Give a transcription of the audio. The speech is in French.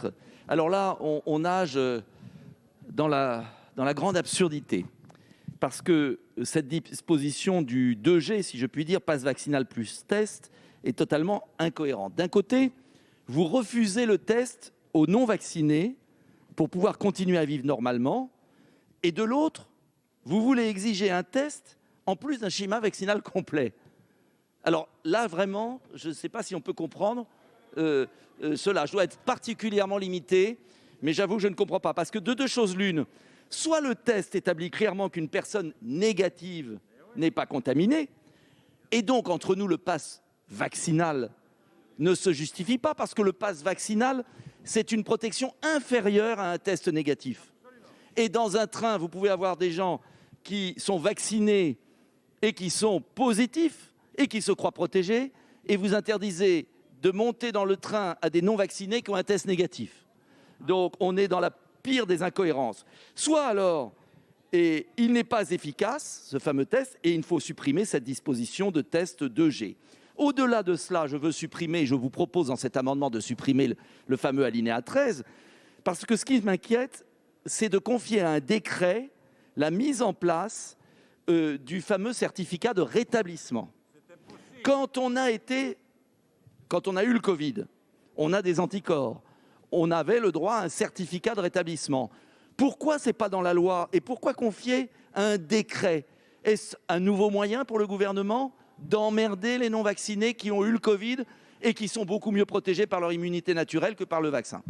ministre, alors là, on nage dans la grande absurdité. Parce que cette disposition du 2G, si je puis dire, passe vaccinal plus test, est totalement incohérente. D'un côté, vous refusez le test aux non-vaccinés pour pouvoir continuer à vivre normalement, et de l'autre, vous voulez exiger un test en plus d'un schéma vaccinal complet. Alors là, vraiment, je ne sais pas si on peut comprendre cela. Je dois être particulièrement limité, mais j'avoue que je ne comprends pas. Parce que de deux choses l'une, soit le test établit clairement qu'une personne négative n'est pas contaminée, et donc entre nous, le pass vaccinal ne se justifie pas, parce que le pass vaccinal, c'est une protection inférieure à un test négatif. Et dans un train, vous pouvez avoir des gens qui sont vaccinés et qui sont positifs et qui se croient protégés, et vous interdisez de monter dans le train à des non-vaccinés qui ont un test négatif. Donc on est dans la pire des incohérences. Soit alors, et il n'est pas efficace, ce fameux test, et il faut supprimer cette disposition de test 2G. Au-delà de cela, je veux supprimer, je vous propose dans cet amendement de supprimer le fameux alinéa 13, parce que ce qui m'inquiète, c'est de confier à un décret la mise en place du fameux certificat de rétablissement. Quand on a eu le Covid, on a des anticorps, on avait le droit à un certificat de rétablissement. Pourquoi ce n'est pas dans la loi et pourquoi confier à un décret? Est-ce un nouveau moyen pour le gouvernement d'emmerder les non-vaccinés qui ont eu le Covid et qui sont beaucoup mieux protégés par leur immunité naturelle que par le vaccin?